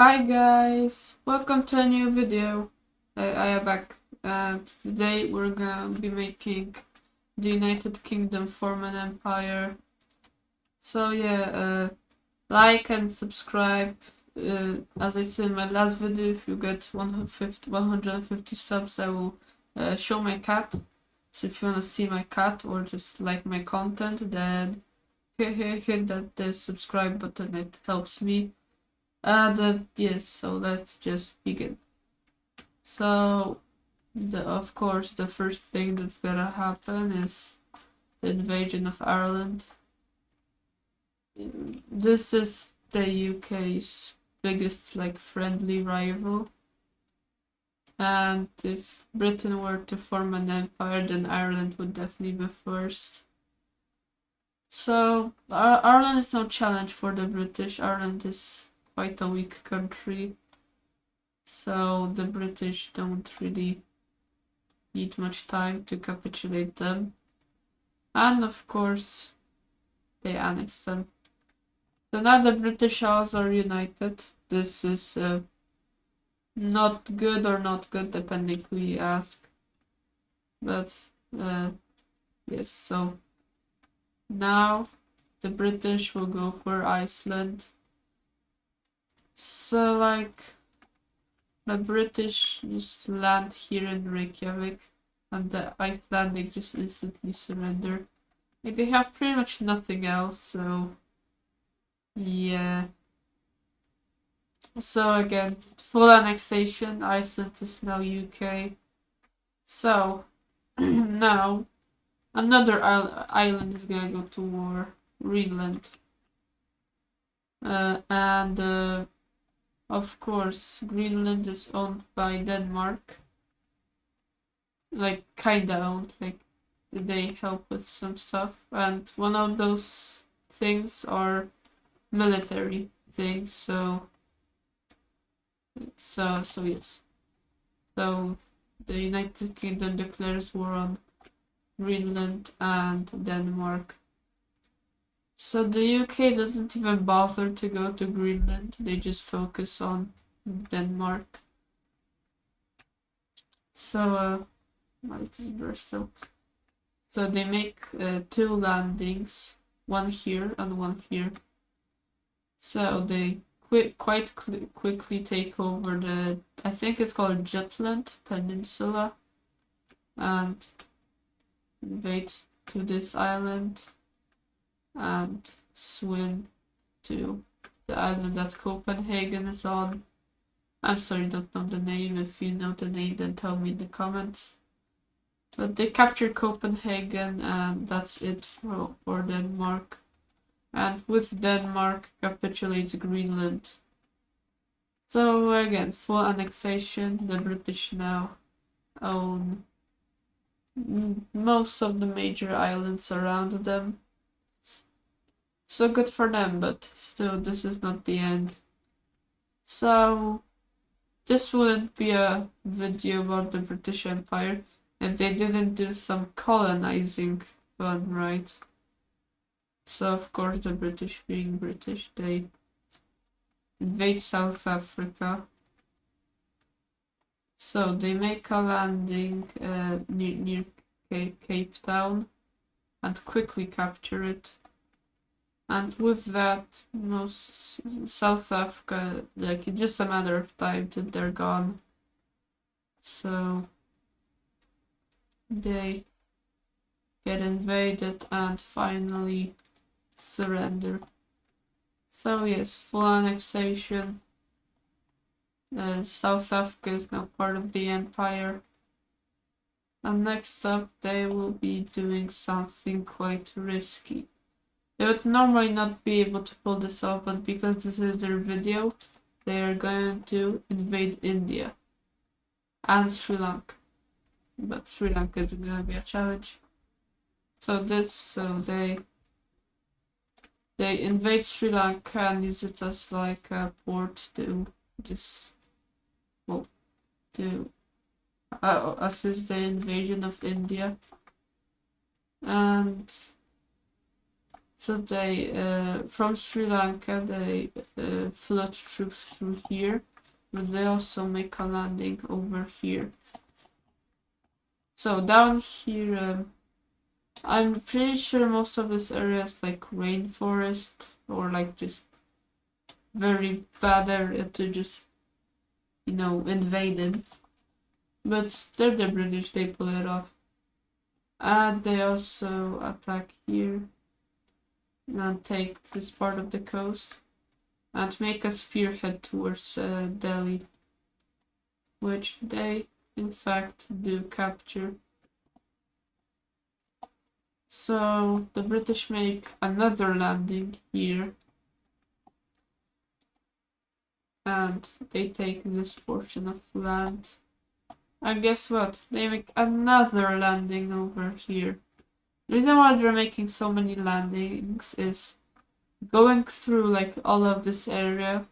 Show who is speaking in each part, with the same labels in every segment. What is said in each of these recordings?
Speaker 1: Hi guys, welcome to a new video. I am back, and today we're gonna be making the United Kingdom form an empire. So yeah, like and subscribe. As I said in my last video, if you get 150 subs, I will show my cat. So if you wanna see my cat or just like my content, then hit that the subscribe button. It helps me. Yes, so let's just begin. So, of course, the first thing that's gonna happen is the invasion of Ireland. This is the UK's biggest, friendly rival. And if Britain were to form an empire, then Ireland would definitely be first. So, Ireland is no challenge for the British. Ireland is quite a weak country. So, the British don't really need much time to capitulate them. And of course, they annexed them. So now the British Isles are united. This is not good or not good, depending who you ask. But yes, so now the British will go for Iceland. So the British just land here in Reykjavik, and the Icelandic just instantly surrender. They have pretty much nothing else, so yeah. So again, full annexation, Iceland is now UK. So now another island is gonna go to war, Greenland. And of course, Greenland is owned by Denmark. Like, kinda owned, they help with some stuff. And one of those things are military things, so yes. So the United Kingdom declares war on Greenland and Denmark. So the UK doesn't even bother to go to Greenland, they just focus on Denmark. So, it is Bristol. So they make two landings, one here and one here. So they quite quickly take over I think it's called Jutland Peninsula, and invade to this island and swim to the island that Copenhagen is on. I'm sorry, don't know the name. If you know the name, then tell me in the comments. But they capture Copenhagen, and that's it for Denmark. And with Denmark, capitulates Greenland. So again, full annexation. The British now own most of the major islands around them. So good for them, but still, this is not the end. So this wouldn't be a video about the British Empire if they didn't do some colonizing fun, right? So of course the British, being British, they invade South Africa. So they make a landing near Cape Town and quickly capture it. And with that, most South Africa, it's just a matter of time till they're gone. So they get invaded and finally surrender. So yes, full annexation. South Africa is now part of the empire. And next up, they will be doing something quite risky. They would normally not be able to pull this off, but because this is their video, they are going to invade India and Sri Lanka. But Sri Lanka isn't going to be a challenge. So they invade Sri Lanka and use it as like a port to just to assist the invasion of India. And So they, from Sri Lanka, they float troops through here, but they also make a landing over here. So down here, I'm pretty sure most of this area is like rainforest or like just very bad area to just, you know, invade in. But they're the British, they pull it off. And they also attack here and take this part of the coast and make a spearhead towards Delhi, which they in fact do capture. So the British make another landing here and they take this portion of land. And guess what? They make another landing over here. The reason why they're making so many landings is going through like all of this area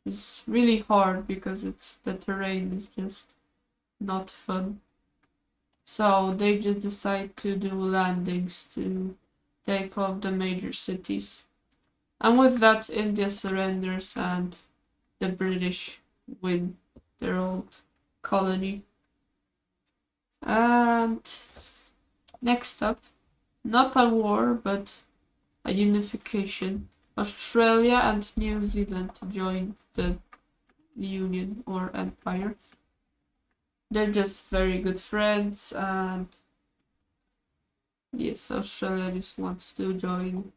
Speaker 1: is really hard because the terrain is just not fun. So they just decide to do landings to take off the major cities. And with that, India surrenders and the British win their old colony. And next up, not a war, but a unification. Australia and New Zealand join the Union or Empire. They're just very good friends, and yes, Australia just wants to join.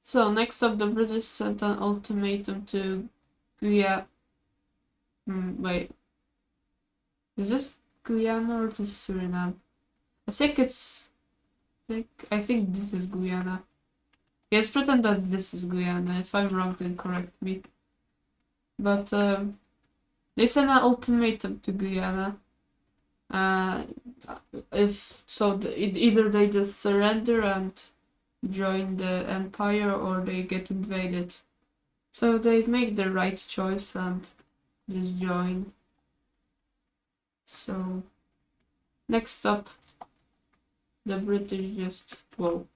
Speaker 1: So next up, the British sent an ultimatum to Guyana. Wait, is this Guyana or this Suriname? I think this is Guyana. Yeah, let's pretend that this is Guyana. If I'm wrong, then correct me. But they sent an ultimatum to Guyana. If so, either they just surrender and join the empire, or they get invaded. So they make the right choice and just join. So next up, the British just whoa,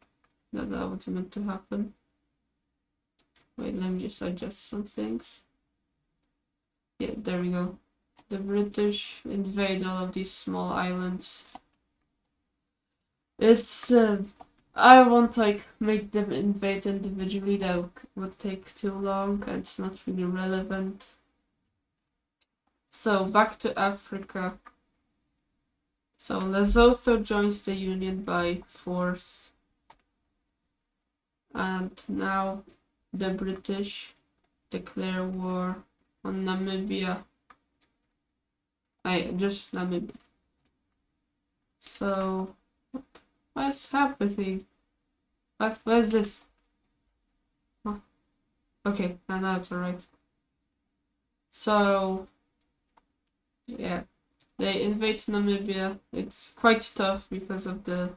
Speaker 1: that was meant to happen. Wait, let me just adjust some things. Yeah, there we go. The British invade all of these small islands. It's I won't like make them invade individually, that would take too long and it's not really relevant. So back to Africa. So Lesotho joins the Union by force. And now the British declare war on Namibia. Just Namibia. So what's happening? What is this? Oh. Okay, now it's alright. So yeah, they invade Namibia. It's quite tough because of the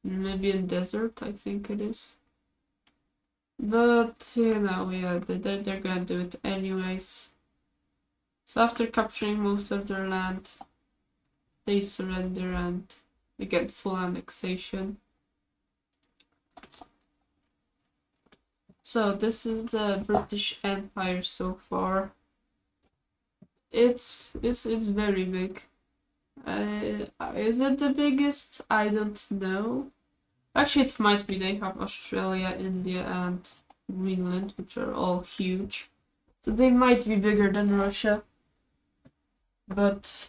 Speaker 1: Namibian desert, I think it is. But you know, yeah, they're gonna do it anyways. So after capturing most of their land, they surrender and they get full annexation. So this is the British Empire so far. It's very big. Is it the biggest? I don't know. Actually, it might be. They have Australia, India, and Greenland, which are all huge. So they might be bigger than Russia. But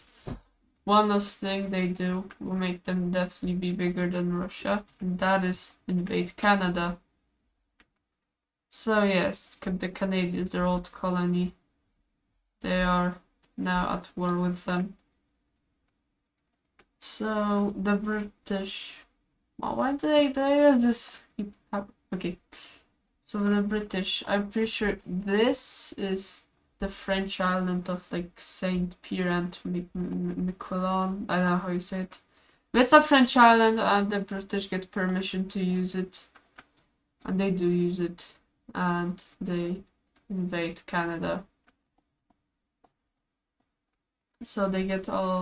Speaker 1: one last thing they do will make them definitely be bigger than Russia, and that is invade Canada. So yes, the Canadians, their old colony, they are now at war with them. So the British, well, why do they use this? Okay, so the British, I'm pretty sure this is the French island of like Saint Pierre and Miquelon. I don't know how you say it. But it's a French island, and the British get permission to use it, and they do use it, and they invade Canada. So they get I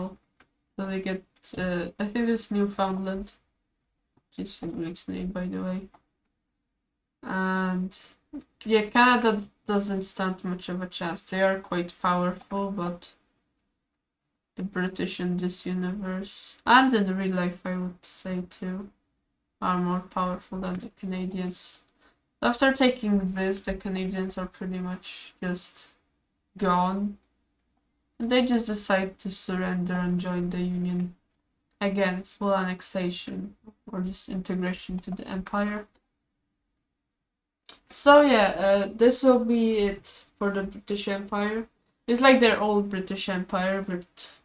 Speaker 1: think it's Newfoundland, which is a great name, by the way. And yeah, Canada doesn't stand much of a chance. They are quite powerful, but the British in this universe, and in real life, I would say too, are more powerful than the Canadians. After taking this, the Canadians are pretty much just gone. And they just decide to surrender and join the Union. Again, full annexation, or just integration to the Empire. So yeah, this will be it for the British Empire. It's like their old British Empire, but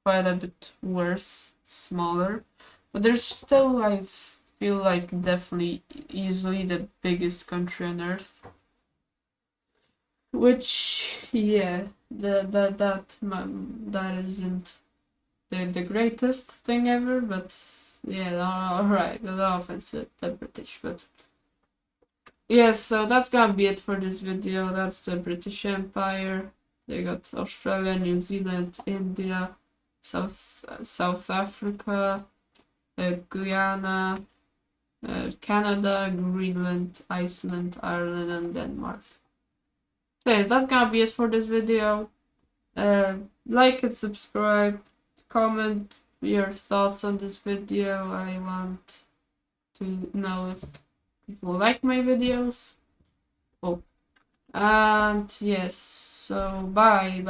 Speaker 1: quite a bit worse, smaller. But they're still, I feel like, definitely easily the biggest country on Earth. Which, yeah, that isn't the greatest thing ever, but yeah, alright, no offense to the British, but yeah, so that's gonna be it for this video. That's the British Empire. They got Australia, New Zealand, India, South Africa, Guyana, Canada, Greenland, Iceland, Ireland, and Denmark. Okay, that's gonna be it for this video. Like and subscribe, comment your thoughts on this video. I want to know if people like my videos. Oh, and yes, so bye.